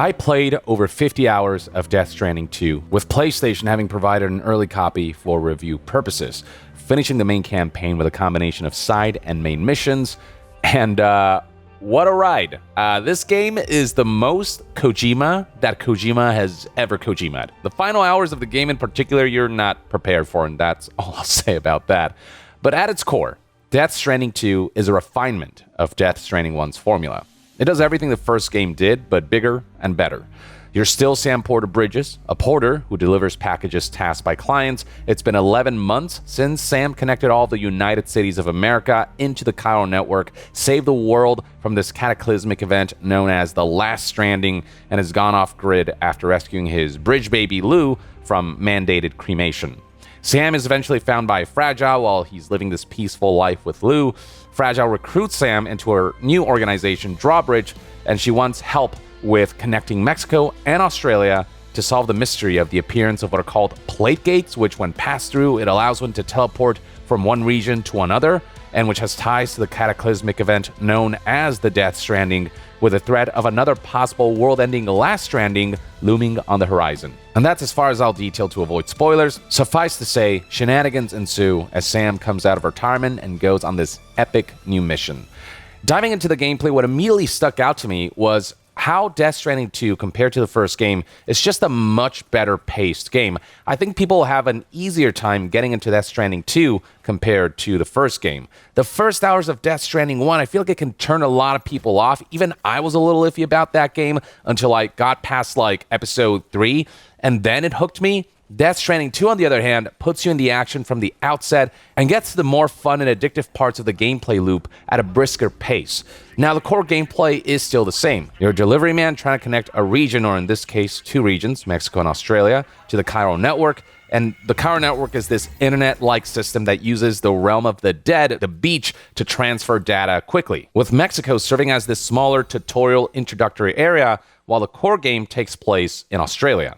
I played over 50 hours of Death Stranding 2, with PlayStation having provided an early copy for review purposes, finishing the main campaign with a combination of side and main missions, and what a ride. This game is the most Kojima that Kojima has ever Kojima'd. The final hours of the game in particular, you're not prepared for, and that's all I'll say about that. But at its core, Death Stranding 2 is a refinement of Death Stranding 1's formula. It does everything the first game did, but bigger and better. You're still Sam Porter Bridges, a porter who delivers packages tasked by clients. It's been 11 months since Sam connected all the United Cities of America into the Chiral network, saved the world from this cataclysmic event known as the Last Stranding, and has gone off-grid after rescuing his bridge baby Lou from mandated cremation. Sam is eventually found by Fragile while he's living this peaceful life with Lou. Fragile recruits Sam into her new organization, Drawbridge, and she wants help with connecting Mexico and Australia to solve the mystery of the appearance of what are called plate gates, which when passed through, it allows one to teleport from one region to another, and which has ties to the cataclysmic event known as the Death Stranding, with the threat of another possible world-ending Last Stranding looming on the horizon. And that's as far as I'll detail to avoid spoilers. Suffice to say, shenanigans ensue as Sam comes out of retirement and goes on this epic new mission. Diving into the gameplay, what immediately stuck out to me was how Death Stranding 2, compared to the first game, is just a much better paced game. I think people have an easier time getting into Death Stranding 2 compared to the first game. The first hours of Death Stranding 1, I feel like it can turn a lot of people off. Even I was a little iffy about that game until I got past episode 3, and then it hooked me. Death Stranding 2, on the other hand, puts you in the action from the outset and gets to the more fun and addictive parts of the gameplay loop at a brisker pace. Now, the core gameplay is still the same. You're a delivery man trying to connect a region, or in this case, 2 regions, Mexico and Australia, to the Chiral network. And the Chiral network is this internet-like system that uses the realm of the dead, the beach, to transfer data quickly, with Mexico serving as this smaller tutorial introductory area, while the core game takes place in Australia.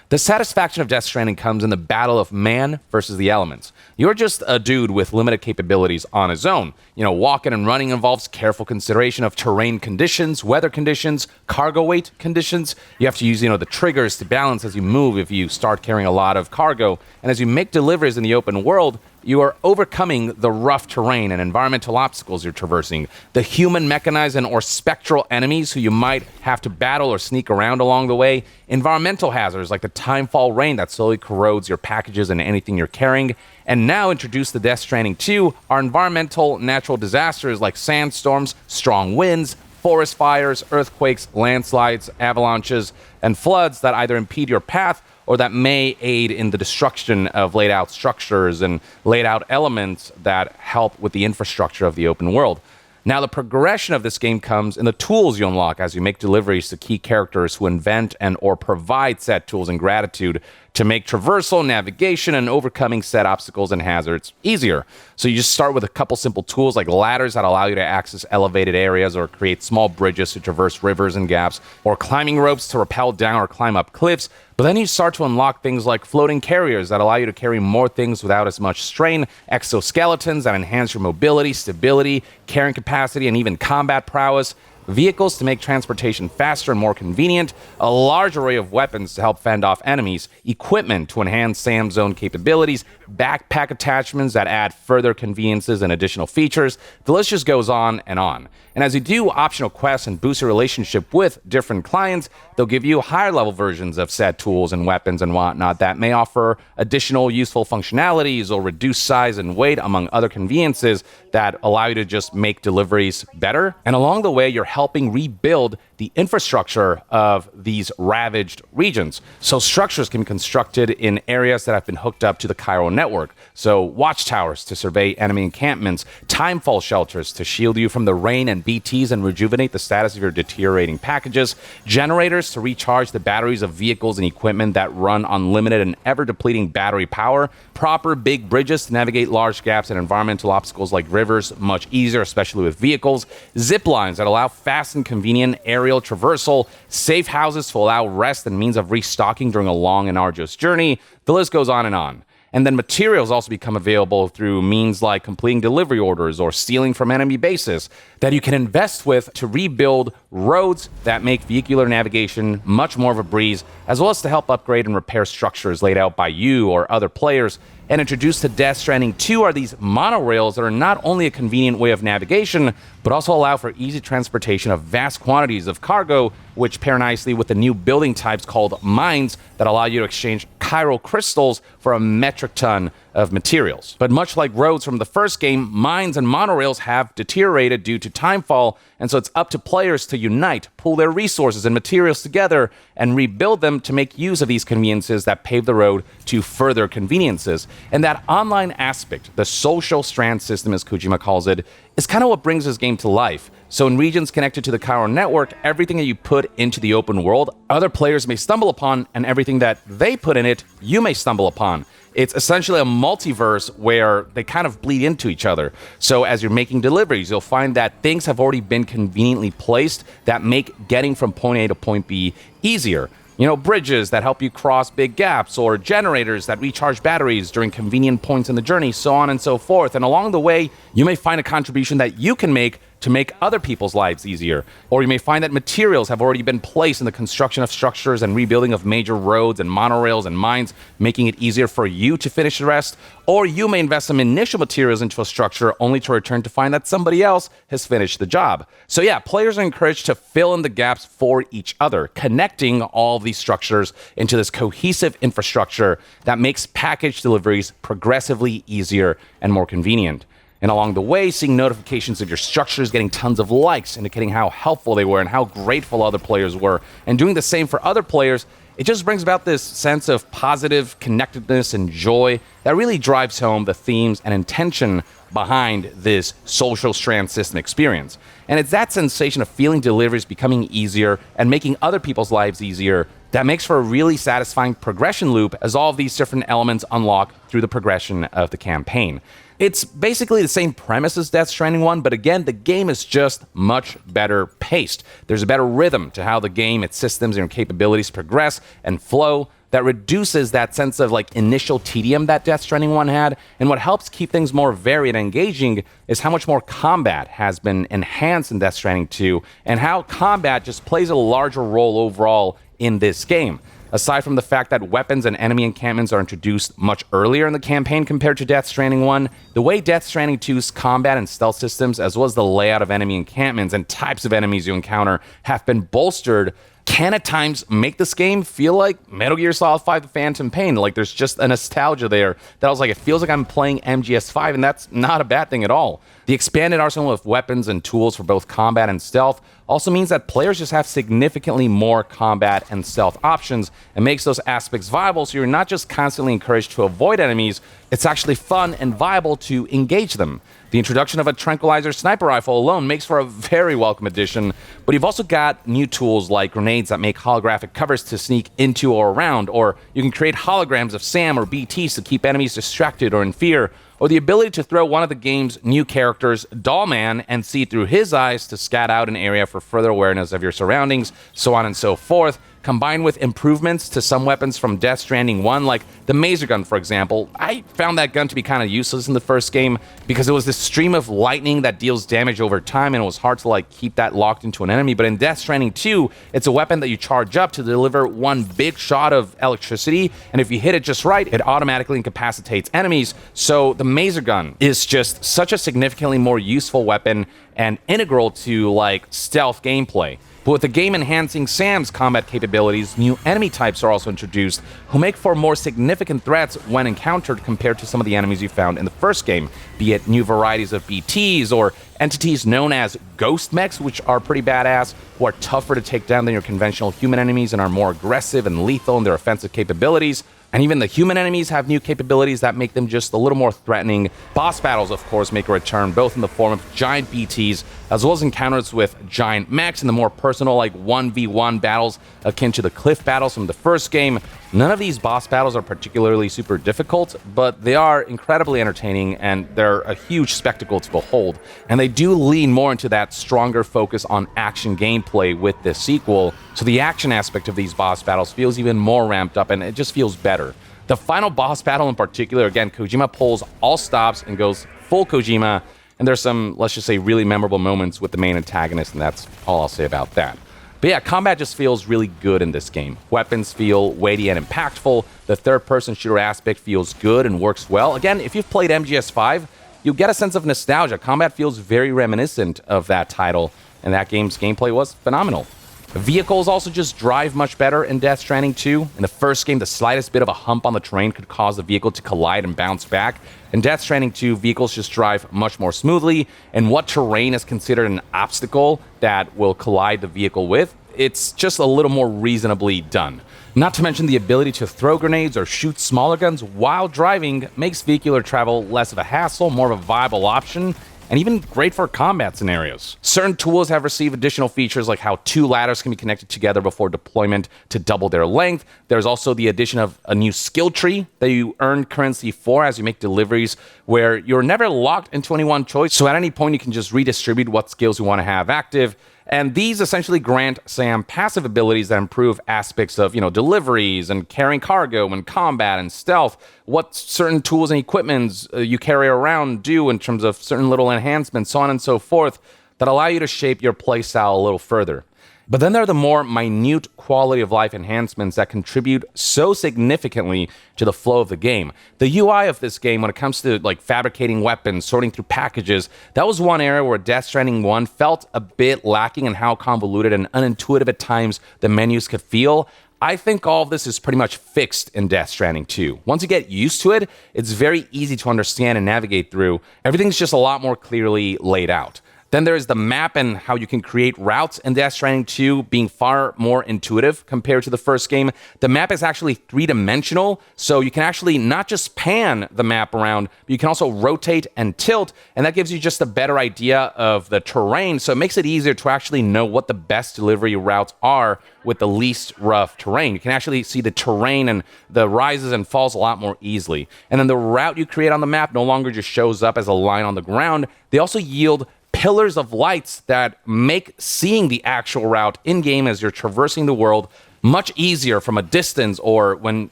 The satisfaction of Death Stranding comes in the battle of man versus the elements. You're just a dude with limited capabilities on his own. Walking and running involves careful consideration of terrain conditions, weather conditions, cargo weight conditions. You have to use, the triggers to balance as you move if you start carrying a lot of cargo. And as you make deliveries in the open world, you are overcoming the rough terrain and environmental obstacles you're traversing, the human, mechanized, or spectral enemies who you might have to battle or sneak around along the way, environmental hazards like the timefall rain that slowly corrodes your packages and anything you're carrying, and now introduced to Death Stranding 2 are environmental natural disasters like sandstorms, strong winds, forest fires, earthquakes, landslides, avalanches, and floods that either impede your path or that may aid in the destruction of laid out structures and laid out elements that help with the infrastructure of the open world. Now, the progression of this game comes in the tools you unlock as you make deliveries to key characters who invent and or provide said tools and gratitude to make traversal, navigation, and overcoming said obstacles and hazards easier. So you just start with a couple simple tools like ladders that allow you to access elevated areas or create small bridges to traverse rivers and gaps, or climbing ropes to rappel down or climb up cliffs. But then you start to unlock things like floating carriers that allow you to carry more things without as much strain, exoskeletons that enhance your mobility, stability, carrying capacity, and even combat prowess, vehicles to make transportation faster and more convenient, a large array of weapons to help fend off enemies, equipment to enhance Sam's own capabilities, backpack attachments that add further conveniences and additional features. The list just goes on and on. And as you do optional quests and boost your relationship with different clients, they'll give you higher level versions of said tools and weapons and whatnot that may offer additional useful functionalities or reduce size and weight, among other conveniences that allow you to just make deliveries better. And along the way, you're helping rebuild the infrastructure of these ravaged regions. So structures can be constructed in areas that have been hooked up to the Chiral network. So watchtowers to survey enemy encampments, timefall shelters to shield you from the rain and BTs and rejuvenate the status of your deteriorating packages, generators to recharge the batteries of vehicles and equipment that run on limited and ever-depleting battery power, proper big bridges to navigate large gaps and environmental obstacles like rivers much easier, especially with vehicles, zip lines that allow fast and convenient aerial traversal, safe houses to allow rest and means of restocking during a long and arduous journey. The list goes on and on. And then materials also become available through means like completing delivery orders or stealing from enemy bases that you can invest with to rebuild roads that make vehicular navigation much more of a breeze, as well as to help upgrade and repair structures laid out by you or other players. And introduced to Death Stranding 2 are these monorails that are not only a convenient way of navigation, but also allow for easy transportation of vast quantities of cargo, which pair nicely with the new building types called mines that allow you to exchange chiral crystals for a metric ton of materials. But much like roads from the first game, mines and monorails have deteriorated due to timefall, and so it's up to players to unite, pool their resources and materials together, and rebuild them to make use of these conveniences that pave the road to further conveniences. And that online aspect, the social strand system as Kojima calls it, is kind of what brings this game to life. So in regions connected to the chiral network, everything that you put into the open world, other players may stumble upon, and everything that they put in it, you may stumble upon. It's essentially a multiverse where they kind of bleed into each other. So as you're making deliveries, you'll find that things have already been conveniently placed that make getting from point A to point B easier. You know, bridges that help you cross big gaps, or generators that recharge batteries during convenient points in the journey, so on and so forth. And along the way, you may find a contribution that you can make to make other people's lives easier. Or you may find that materials have already been placed in the construction of structures and rebuilding of major roads and monorails and mines, making it easier for you to finish the rest. Or you may invest some initial materials into a structure only to return to find that somebody else has finished the job. So yeah, players are encouraged to fill in the gaps for each other, connecting all of these structures into this cohesive infrastructure that makes package deliveries progressively easier and more convenient. And along the way, seeing notifications of your structures getting tons of likes, indicating how helpful they were and how grateful other players were, and doing the same for other players, it just brings about this sense of positive connectedness and joy that really drives home the themes and intention behind this social strand system experience. And it's that sensation of feeling deliveries becoming easier and making other people's lives easier that makes for a really satisfying progression loop as all of these different elements unlock through the progression of the campaign. It's basically the same premise as Death Stranding 1, but again, the game is just much better paced. There's a better rhythm to how the game, its systems, and capabilities progress and flow that reduces that sense of like initial tedium that Death Stranding 1 had. And what helps keep things more varied and engaging is how much more combat has been enhanced in Death Stranding 2, and how combat just plays a larger role overall in this game. Aside from the fact that weapons and enemy encampments are introduced much earlier in the campaign compared to Death Stranding 1, the way Death Stranding 2's combat and stealth systems, as well as the layout of enemy encampments and types of enemies you encounter, have been bolstered, can at times make this game feel like Metal Gear Solid 5 The Phantom Pain. Like, there's just a nostalgia there that I was like, it feels like I'm playing MGS5, and that's not a bad thing at all. The expanded arsenal of weapons and tools for both combat and stealth also means that players just have significantly more combat and stealth options, and makes those aspects viable, so you're not just constantly encouraged to avoid enemies, it's actually fun and viable to engage them. The introduction of a tranquilizer sniper rifle alone makes for a very welcome addition, but you've also got new tools like grenades that make holographic covers to sneak into or around, or you can create holograms of SAM or BTs to keep enemies distracted or in fear, or the ability to throw one of the game's new characters, Dollman, and see through his eyes to scout out an area for further awareness of your surroundings, so on and so forth. Combined with improvements to some weapons from Death Stranding 1, like the Maser Gun, for example. I found that gun to be kind of useless in the first game because it was this stream of lightning that deals damage over time, and it was hard to like keep that locked into an enemy. But in Death Stranding 2, it's a weapon that you charge up to deliver one big shot of electricity, and if you hit it just right, it automatically incapacitates enemies. So the Maser Gun is just such a significantly more useful weapon and integral to like stealth gameplay. But with the game enhancing Sam's combat capabilities, new enemy types are also introduced who make for more significant threats when encountered compared to some of the enemies you found in the first game, be it new varieties of BTs or entities known as ghost mechs, which are pretty badass, who are tougher to take down than your conventional human enemies and are more aggressive and lethal in their offensive capabilities. And even the human enemies have new capabilities that make them just a little more threatening. Boss battles, of course, make a return, both in the form of giant BTs, as well as encounters with giant mechs and the more personal, like 1v1 battles akin to the cliff battles from the first game. None of these boss battles are particularly super difficult, but they are incredibly entertaining, and they're a huge spectacle to behold. And they do lean more into that stronger focus on action gameplay with this sequel, so the action aspect of these boss battles feels even more ramped up, and it just feels better. The final boss battle in particular, again, Kojima pulls all stops and goes full Kojima, and there's some, let's just say, really memorable moments with the main antagonist, and that's all I'll say about that. But yeah, combat just feels really good in this game. Weapons feel weighty and impactful. The third-person shooter aspect feels good and works well. Again, if you've played MGS5, you'll get a sense of nostalgia. Combat feels very reminiscent of that title, and that game's gameplay was phenomenal. Vehicles also just drive much better in Death Stranding 2. In the first game, the slightest bit of a hump on the terrain could cause the vehicle to collide and bounce back. In Death Stranding 2, vehicles just drive much more smoothly, and what terrain is considered an obstacle that will collide the vehicle with, it's just a little more reasonably done. Not to mention the ability to throw grenades or shoot smaller guns while driving makes vehicular travel less of a hassle, more of a viable option, and even great for combat scenarios. Certain tools have received additional features like how 2 ladders can be connected together before deployment to double their length. There's also the addition of a new skill tree that you earn currency for as you make deliveries, where you're never locked into any one choice, so at any point you can just redistribute what skills you want to have active. And these essentially grant Sam passive abilities that improve aspects of, deliveries and carrying cargo and combat and stealth, what certain tools and equipments you carry around do in terms of certain little enhancements, so on and so forth, that allow you to shape your playstyle a little further. But then there are the more minute quality of life enhancements that contribute so significantly to the flow of the game. The UI of this game, when it comes to fabricating weapons, sorting through packages, that was one area where Death Stranding 1 felt a bit lacking in how convoluted and unintuitive at times the menus could feel. I think all of this is pretty much fixed in Death Stranding 2. Once you get used to it, it's very easy to understand and navigate through. Everything's just a lot more clearly laid out. Then there's the map and how you can create routes in Death Stranding 2 being far more intuitive compared to the first game. The map is actually 3-dimensional, so you can actually not just pan the map around, but you can also rotate and tilt, and that gives you just a better idea of the terrain, so it makes it easier to actually know what the best delivery routes are with the least rough terrain. You can actually see the terrain and the rises and falls a lot more easily. And then the route you create on the map no longer just shows up as a line on the ground. They also yield pillars of lights that make seeing the actual route in-game as you're traversing the world much easier from a distance or when,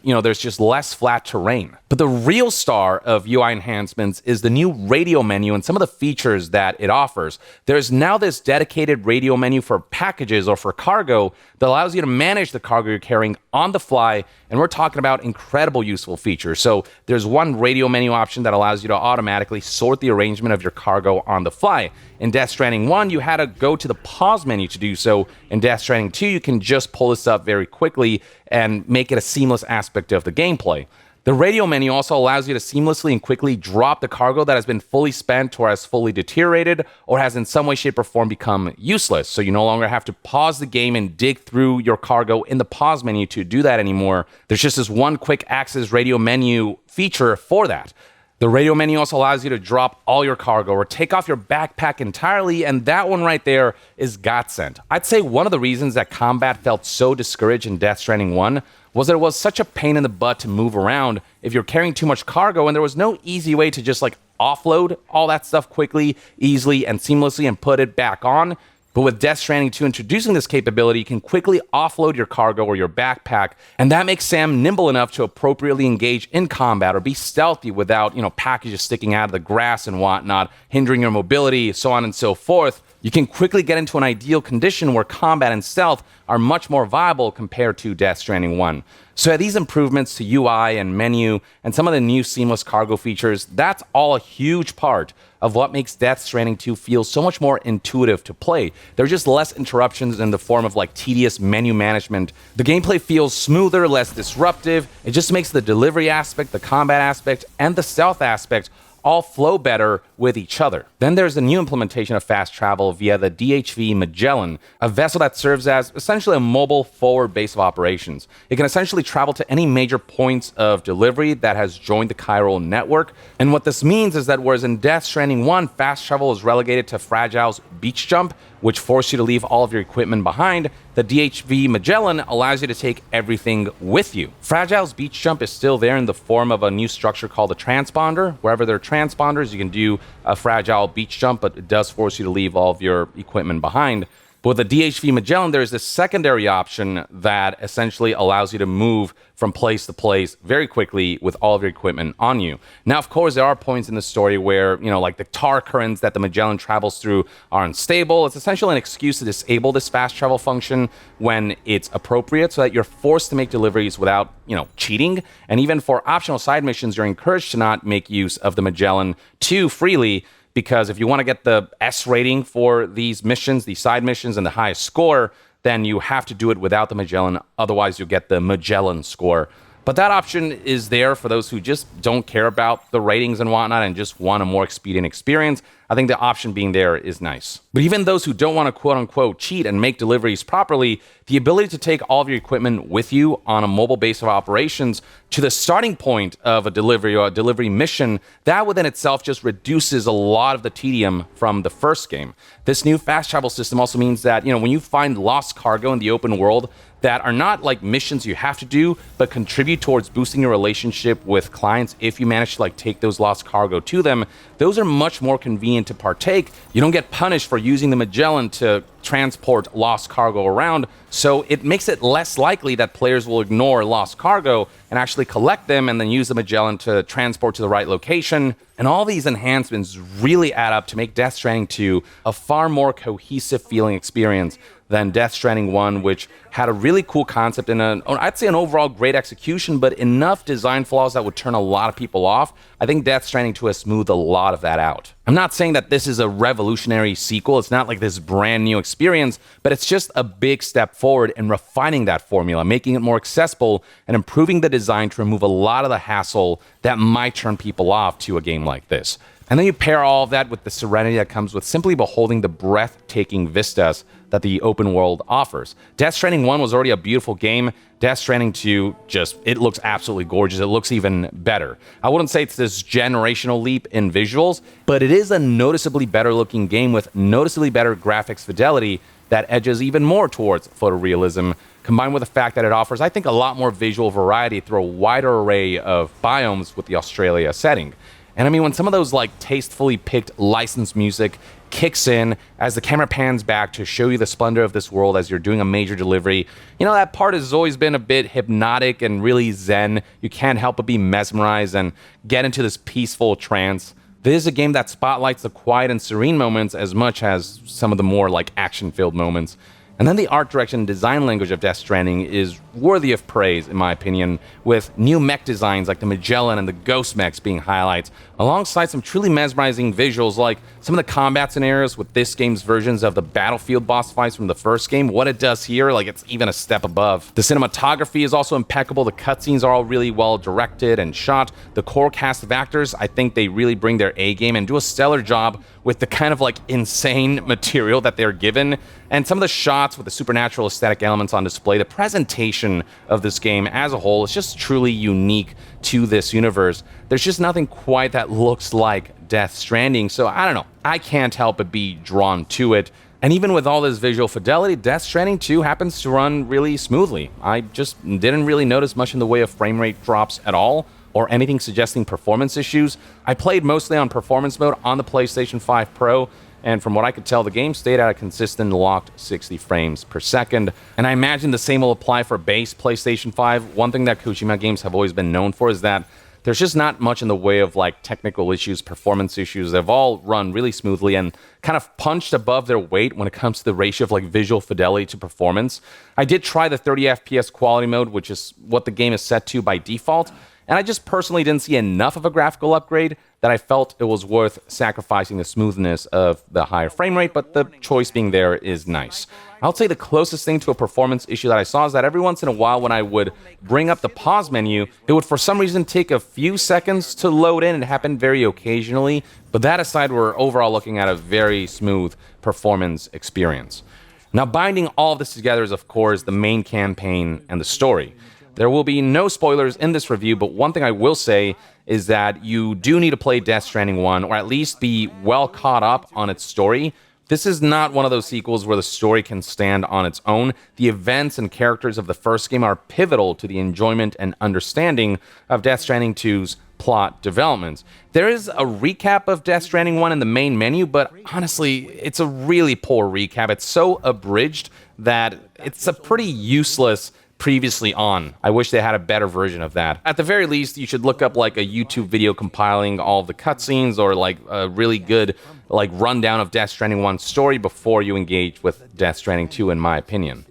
there's just less flat terrain. But the real star of UI enhancements is the new radio menu and some of the features that it offers. There's now this dedicated radio menu for packages or for cargo that allows you to manage the cargo you're carrying on the fly, and we're talking about incredible useful features. So there's one radio menu option that allows you to automatically sort the arrangement of your cargo on the fly. In Death Stranding 1, you had to go to the pause menu to do so. In Death Stranding 2, you can just pull this up very quickly and make it a seamless aspect of the gameplay. The radio menu also allows you to seamlessly and quickly drop the cargo that has been fully spent or has fully deteriorated or has in some way, shape, or form become useless. So you no longer have to pause the game and dig through your cargo in the pause menu to do that anymore. There's just this one quick access radio menu feature for that. The radio menu also allows you to drop all your cargo or take off your backpack entirely, and that one right there is godsend. I'd say one of the reasons that combat felt so discouraged in Death Stranding 1 was that it was such a pain in the butt to move around if you're carrying too much cargo, and there was no easy way to just offload all that stuff quickly, easily, and seamlessly and put it back on. But with Death Stranding 2 introducing this capability, you can quickly offload your cargo or your backpack, and that makes Sam nimble enough to appropriately engage in combat or be stealthy without, packages sticking out of the grass and whatnot, hindering your mobility, so on and so forth. You can quickly get into an ideal condition where combat and stealth are much more viable compared to Death Stranding 1. So these improvements to UI and menu and some of the new seamless cargo features, that's all a huge part of what makes Death Stranding 2 feel so much more intuitive to play. There are just less interruptions in the form of tedious menu management. The gameplay feels smoother, less disruptive. It just makes the delivery aspect, the combat aspect, and the stealth aspect all flow better with each other. Then there's a new implementation of fast travel via the DHV Magellan, a vessel that serves as essentially a mobile forward base of operations. It can essentially travel to any major points of delivery that has joined the chiral network. And what this means is that whereas in Death Stranding 1, fast travel is relegated to Fragile's beach jump, which forced you to leave all of your equipment behind, the DHV Magellan allows you to take everything with you. Fragile's beach jump is still there in the form of a new structure called a transponder. Wherever there are transponders, you can do a Fragile beach jump, but it does force you to leave all of your equipment behind. But with the DHV Magellan, there's this secondary option that essentially allows you to move from place to place very quickly with all of your equipment on you. Now, of course, there are points in the story where, like the tar currents that the Magellan travels through are unstable. It's essentially an excuse to disable this fast travel function when it's appropriate so that you're forced to make deliveries without, cheating. And even for optional side missions, you're encouraged to not make use of the Magellan too freely, because if you want to get the S rating for these missions, these side missions, and the highest score, then you have to do it without the Magellan. Otherwise, you'll get the Magellan score. But that option is there for those who just don't care about the ratings and whatnot and just want a more expedient experience. I think the option being there is nice. But even those who don't want to quote-unquote cheat and make deliveries properly, the ability to take all of your equipment with you on a mobile base of operations to the starting point of a delivery or a delivery mission, that within itself just reduces a lot of the tedium from the first game. This new fast travel system also means that, when you find lost cargo in the open world that are not like missions you have to do, but contribute towards boosting your relationship with clients if you manage to take those lost cargo to them, those are much more convenient to partake. You don't get punished for using the Magellan to transport lost cargo around, so it makes it less likely that players will ignore lost cargo and actually collect them and then use the Magellan to transport to the right location. And all these enhancements really add up to make Death Stranding 2 a far more cohesive feeling experience than Death Stranding 1, which had a really cool concept and I'd say an overall great execution, but enough design flaws that would turn a lot of people off. I think Death Stranding 2 has smoothed a lot of that out. I'm not saying that this is a revolutionary sequel. It's not like this brand new experience, but it's just a big step forward in refining that formula, making it more accessible and improving the design to remove a lot of the hassle that might turn people off to a game like this. And then you pair all of that with the serenity that comes with simply beholding the breathtaking vistas that the open world offers. Death Stranding 1 was already a beautiful game. Death Stranding 2, it looks absolutely gorgeous. It looks even better. I wouldn't say it's this generational leap in visuals, but it is a noticeably better looking game with noticeably better graphics fidelity that edges even more towards photorealism, combined with the fact that it offers, I think, a lot more visual variety through a wider array of biomes with the Australia setting. And I mean, when some of those tastefully picked licensed music kicks in as the camera pans back to show you the splendor of this world as you're doing a major delivery, that part has always been a bit hypnotic and really zen. You can't help but be mesmerized and get into this peaceful trance. This is a game that spotlights the quiet and serene moments as much as some of the more action-filled moments. And then the art direction and design language of Death Stranding is worthy of praise, in my opinion, with new mech designs like the Magellan and the Ghost mechs being highlights, alongside some truly mesmerizing visuals like some of the combat scenarios with this game's versions of the Battlefield boss fights from the first game. What it does here, it's even a step above. The cinematography is also impeccable. The cutscenes are all really well directed and shot. The core cast of actors, I think they really bring their A game and do a stellar job with the kind of insane material that they're given. And some of the shots with the supernatural aesthetic elements on display, the presentation of this game as a whole is just truly unique to this universe. There's just nothing quite that looks like Death Stranding, so I don't know. I can't help but be drawn to it. And even with all this visual fidelity, Death Stranding 2 happens to run really smoothly. I just didn't really notice much in the way of frame rate drops at all, or anything suggesting performance issues. I played mostly on performance mode on the PlayStation 5 Pro, and from what I could tell, the game stayed at a consistent locked 60 frames per second. And I imagine the same will apply for base PlayStation 5. One thing that Kojima games have always been known for is that there's just not much in the way of technical issues, performance issues. They've all run really smoothly and kind of punched above their weight when it comes to the ratio of visual fidelity to performance. I did try the 30 FPS quality mode, which is what the game is set to by default, and I just personally didn't see enough of a graphical upgrade that I felt it was worth sacrificing the smoothness of the higher frame rate, but the choice being there is nice. I'll say the closest thing to a performance issue that I saw is that every once in a while when I would bring up the pause menu, it would for some reason take a few seconds to load in. It happened very occasionally, but that aside, we're overall looking at a very smooth performance experience. Now, binding all of this together is, of course, the main campaign and the story. There will be no spoilers in this review, but one thing I will say is that you do need to play Death Stranding 1, or at least be well caught up on its story. This is not one of those sequels where the story can stand on its own. The events and characters of the first game are pivotal to the enjoyment and understanding of Death Stranding 2's plot developments. There is a recap of Death Stranding 1 in the main menu, but honestly, it's a really poor recap. It's so abridged that it's a pretty useless previously on. I wish they had a better version of that. At the very least, you should look up like a YouTube video compiling all the cutscenes or like a really good like rundown of Death Stranding 1's story before you engage with Death Stranding 2, in my opinion.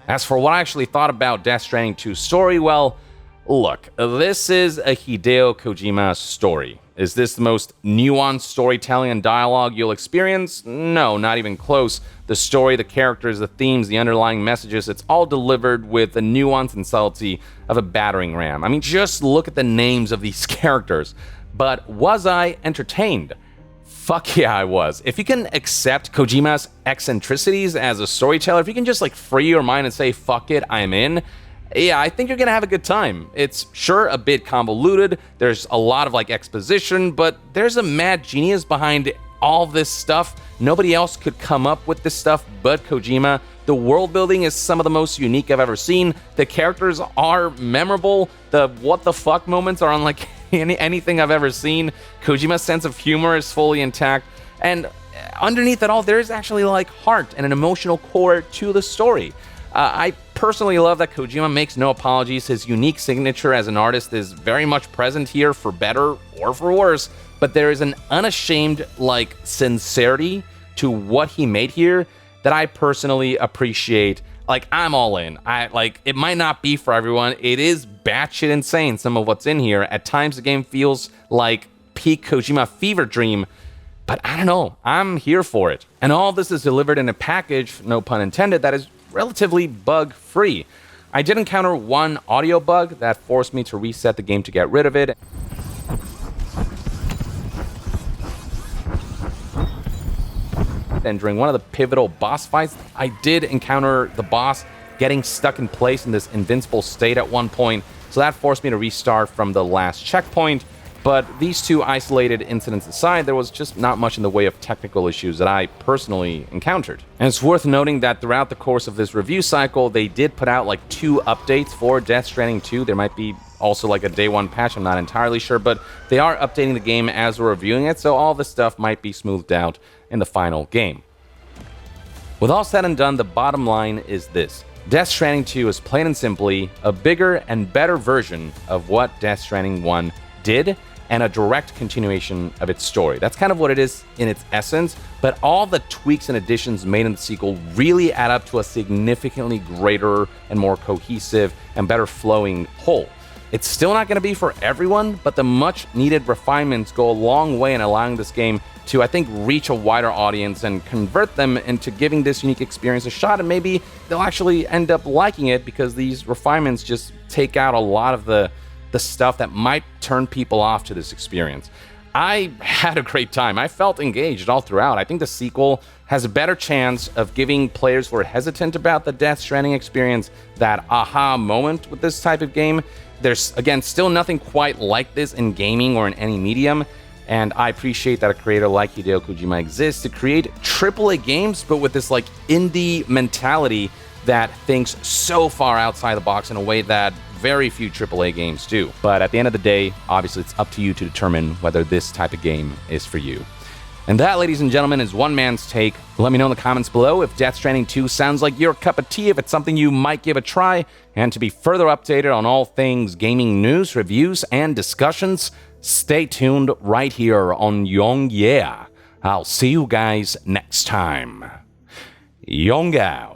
As for what I actually thought about Death Stranding 2's story, well, look, this is a Hideo Kojima story. Is this the most nuanced storytelling and dialogue you'll experience? No, not even close. The story, the characters, the themes, the underlying messages, it's all delivered with the nuance and subtlety of a battering ram. I mean, just look at the names of these characters. But was I entertained? Fuck yeah, I was. If you can accept Kojima's eccentricities as a storyteller, if you can just like free your mind and say, fuck it, I'm in, yeah, I think you're gonna have a good time. It's sure a bit convoluted, there's a lot of like exposition, but there's a mad genius behind all this stuff. Nobody else could come up with this stuff but Kojima. The world building is some of the most unique I've ever seen. The characters are memorable. The what the fuck moments are unlike anything I've ever seen. Kojima's sense of humor is fully intact. And underneath it all, there's actually like heart and an emotional core to the story. I personally love that Kojima makes no apologies. His unique signature as an artist is very much present here, for better or for worse, but there is an unashamed, like, sincerity to what he made here that I personally appreciate. Like, I'm all in. It might not be for everyone. It is batshit insane, some of what's in here. At times, the game feels like peak Kojima fever dream, but I don't know. I'm here for it. And all this is delivered in a package, no pun intended, that is relatively bug-free. I did encounter one audio bug that forced me to reset the game to get rid of it. And during one of the pivotal boss fights, I did encounter the boss getting stuck in place in this invincible state at one point, so that forced me to restart from the last checkpoint. But these two isolated incidents aside, there was just not much in the way of technical issues that I personally encountered. And it's worth noting that throughout the course of this review cycle, they did put out like 2 updates for Death Stranding 2. There might be also like a day 1 patch, I'm not entirely sure, but they are updating the game as we're reviewing it, so all this stuff might be smoothed out in the final game. With all said and done, the bottom line is this. Death Stranding 2 is plain and simply a bigger and better version of what Death Stranding 1 did, and a direct continuation of its story. That's kind of what it is in its essence, but all the tweaks and additions made in the sequel really add up to a significantly greater and more cohesive and better flowing whole. It's still not going to be for everyone, but the much needed refinements go a long way in allowing this game to, I think, reach a wider audience and convert them into giving this unique experience a shot, and maybe they'll actually end up liking it because these refinements just take out a lot of the stuff that might turn people off to this experience. I had a great time. I felt engaged all throughout. I think the sequel has a better chance of giving players who are hesitant about the Death Stranding experience that aha moment with this type of game. There's, again, still nothing quite like this in gaming or in any medium, and I appreciate that a creator like Hideo Kojima exists to create AAA games, but with this like indie mentality that thinks so far outside the box in a way that very few AAA games do. But at the end of the day, obviously it's up to you to determine whether this type of game is for you. And that, ladies and gentlemen, is one man's take. Let me know in the comments below if Death Stranding 2 sounds like your cup of tea, if it's something you might give a try. And to be further updated on all things gaming news, reviews, and discussions, stay tuned right here on Young Yeah. I'll see you guys next time. Young out.